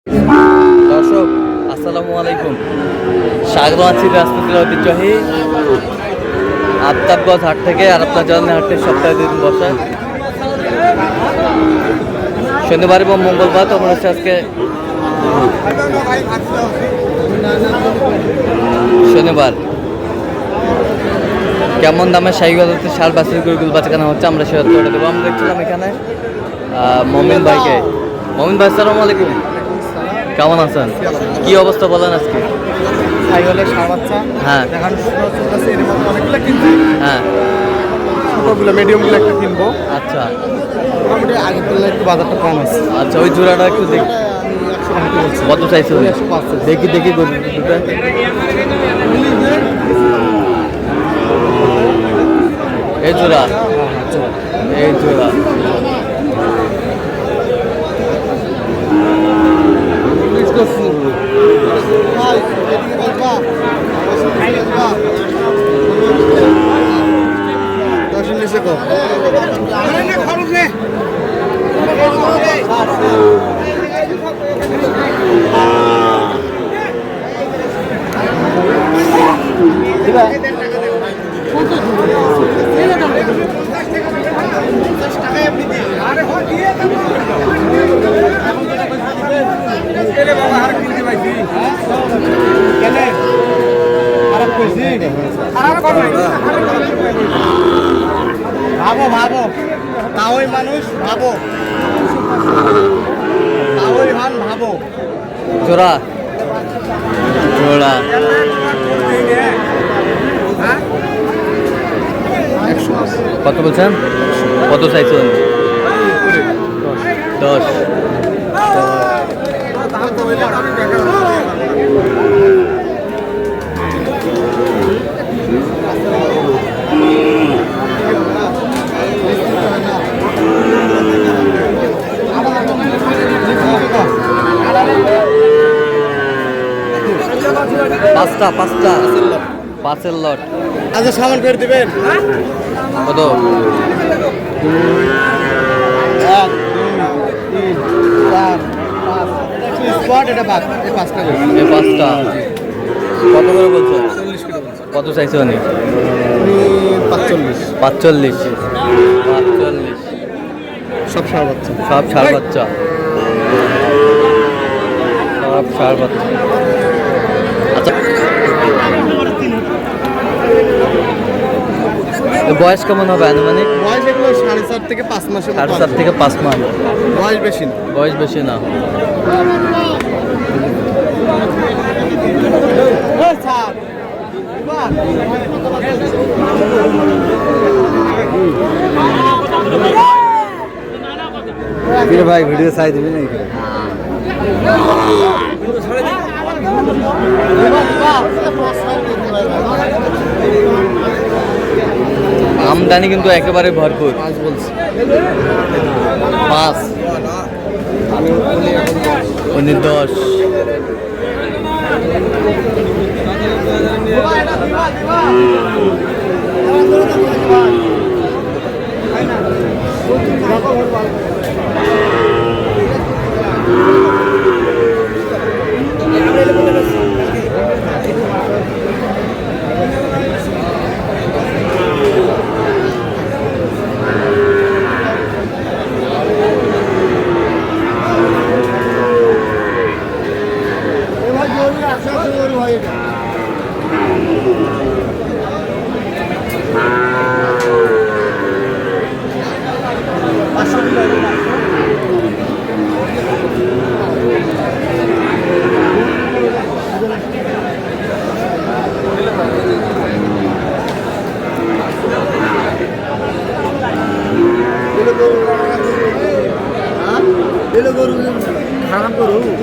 দর্শক আসসালামু আলাইকুম, স্বাগত আছি রাজপুতের ঐতিহ্যবাহী আফতাবগঞ্জ হাট থেকে। আর আপনার জানেন হাটটি সপ্তাহে 2 দিন বসে, শনিবার এবং মঙ্গলবার। তো আমরা হচ্ছে আজকে শনিবার। কেমন দামে শাহিগঞ্জ হচ্ছে ষাট বাছুর গরুগুলো বাচ্চা কেনা হচ্ছে আমরা শেয়ার করে দেবো। আমরা দেখছিলাম এখানে মমিন ভাইকে। মমিন ভাই আসসালামু আলাইকুম, কেমন আছেন? কি অবস্থা বলেন আজকে? হ্যাঁ হ্যাঁ, ছোটগুলো মিডিয়ামগুলো একটু কিনবো। আচ্ছা মোটামুটি আগের তুলনায় একটু বাজারটা কম আছে। আচ্ছা, ওই জোড়াটা একটু দেখি কত চাইছে? দেখি দেখি গরু দুটো। এই জোড়া, এই জোড়া ভাবো ভাবো, তাওই মানুষ ভাবো, তাওই ভান ভাবো। জোড়া জোড়া কত বলছেন? কত চাইছেন? 10। পাঁচটা পাঁচটা পাঁচের লট। আচ্ছা সামান করে দিবেন কত? 1 2 3 4 5 স্পট। এটা বাদ, এই 5টা করে। এই 5টা কত করে বলছেন? 40 করে বলছে। কত চাইছে উনি? 45। 45 45। সব সার বাচ্চা, সব ষাঁড় বাচ্চা, সব ষাঁড় বাচ্চা। আচ্ছা, বয়স কেমন হবে আনুমানিক? বয়স এগুলো 4.5 থেকে 5 মাসের। 4.5 থেকে 5 মাস। বয়স বেশি না। বয়স বেশি না। ভাই ভিডিও চাই দিবি নাকি? আমদানি কিন্তু একেবারে ভরপুর। 5 বলছি। 5 উনি 10।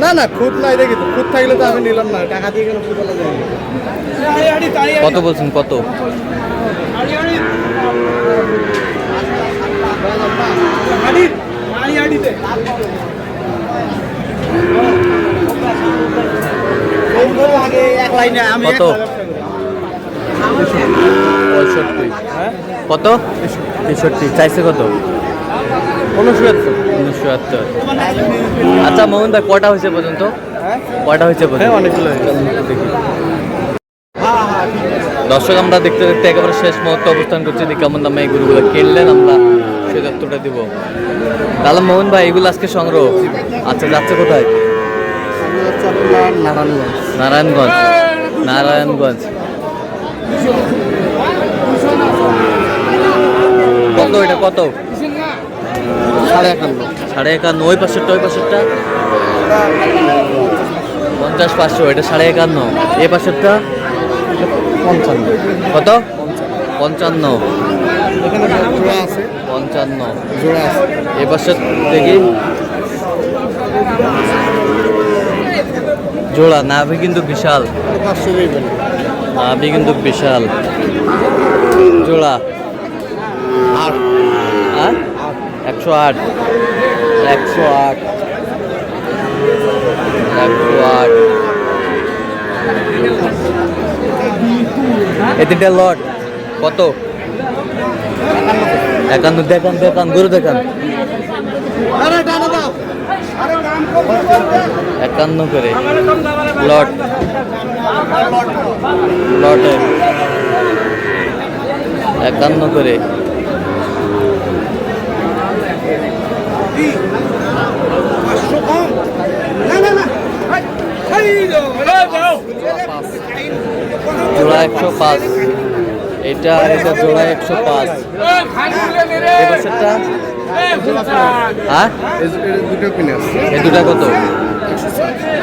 না না, খুদ নাই দেখি তো। খুদ থাকলে তো আমি নিলাম না, টাকা দিয়ে গেলে খুদ আলাদা। কত বলছেন? কত? কত? 65। কত? 63 চাইছে কত? 59। 174। আচ্ছা মোহন ভাই কটা হয়েছে পর্যন্ত? কটা হয়েছে পর্যন্ত? অনেকগুলো দেখি। দর্শক আমরা দেখতে দেখতে একেবারে শেষ মুহূর্তে অবস্থান করছি, যে কেমন দামে এই গরুগুলো কিনলেন আমরা সেই তথ্যটা দিব। তাহলে মোহন ভাই এগুলো আজকে সংগ্রহ। আচ্ছা যাচ্ছে কোথায়? নারায়ণগঞ্জ। নারায়ণগঞ্জ কত এটা কত? 51.5। 51.5। ওই পাশেরটা ওই পাশেরটা 50-500, এটা 51.5। এই পাশেরটা 55। কত? 55। এখানে জোড়া আছে, 55 জোড়া আছে। এই পাশের দেখি জোড়া। নাভি কিন্তু বিশাল, 500 দিবেন। নাভি কিন্তু বিশাল। জোড়া 8। 108। 108। 108। এই তিনটা লট কত? 51। দেখান দেখান গরু দেখান। 51 করে লট। লটে 51 করে। জোড়া 105। এটা এটা জোড়া 105। এই পাশেরটা হ্যাঁ দুটো কিনে আছে। এই দুটা কত?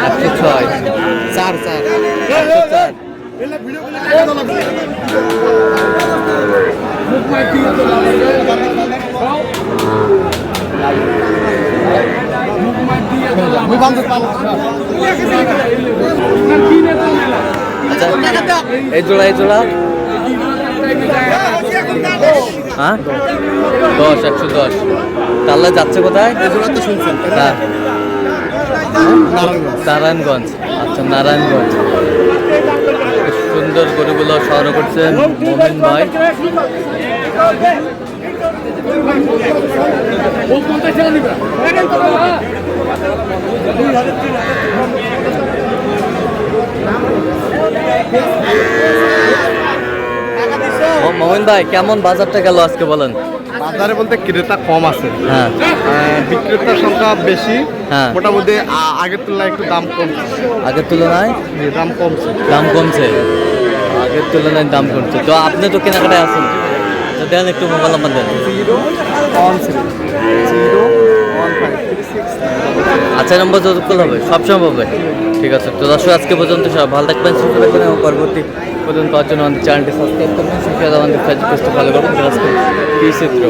106। 4 4। 104। আচ্ছা এই জোড়া এই জোড়া হ্যাঁ 10। 110। তাহলে যাচ্ছে কোথায়? তো শুনছেন হ্যাঁ নারায়ণগঞ্জ। নারায়ণগঞ্জ। আচ্ছা নারায়ণগঞ্জ। বেশ সুন্দর গরুগুলো সংগ্রহ করছেন মোমিন ভাই। মোমিন ভাই কেমন বাজারটা গেল আজকে বলেন? বাজারে বলতে ক্রেতা কম আছে, হ্যাঁ বিক্রেতার সংখ্যা বেশি। হ্যাঁ মোটামুটি আগের তুলনায় একটু দাম কমছে। আগের তুলনায় দাম কমছে। দাম কমছে। আগের তুলনায় দাম কমছে। তো আপনি তো কেনাকাটায় আছেন, তো দেন একটু মোবাইল নাম্বার দেন। 013015369। আচ্ছা নম্বর যতক্ষণ করলে হবে সব সম্ভব হবে। ঠিক আছে তো দর্শক আজকে পর্যন্ত সব ভালো থাকবেন, সুস্থ থাকবেন এবং পরবর্তী পর্যন্ত পাওয়ার জন্য আমাদের চ্যানেলটি সাবস্ক্রাইব করবেন, শিক্ষা আমাদের ফেসবুক পেজটি ফলো করবেন। আজকে কি চিত্র।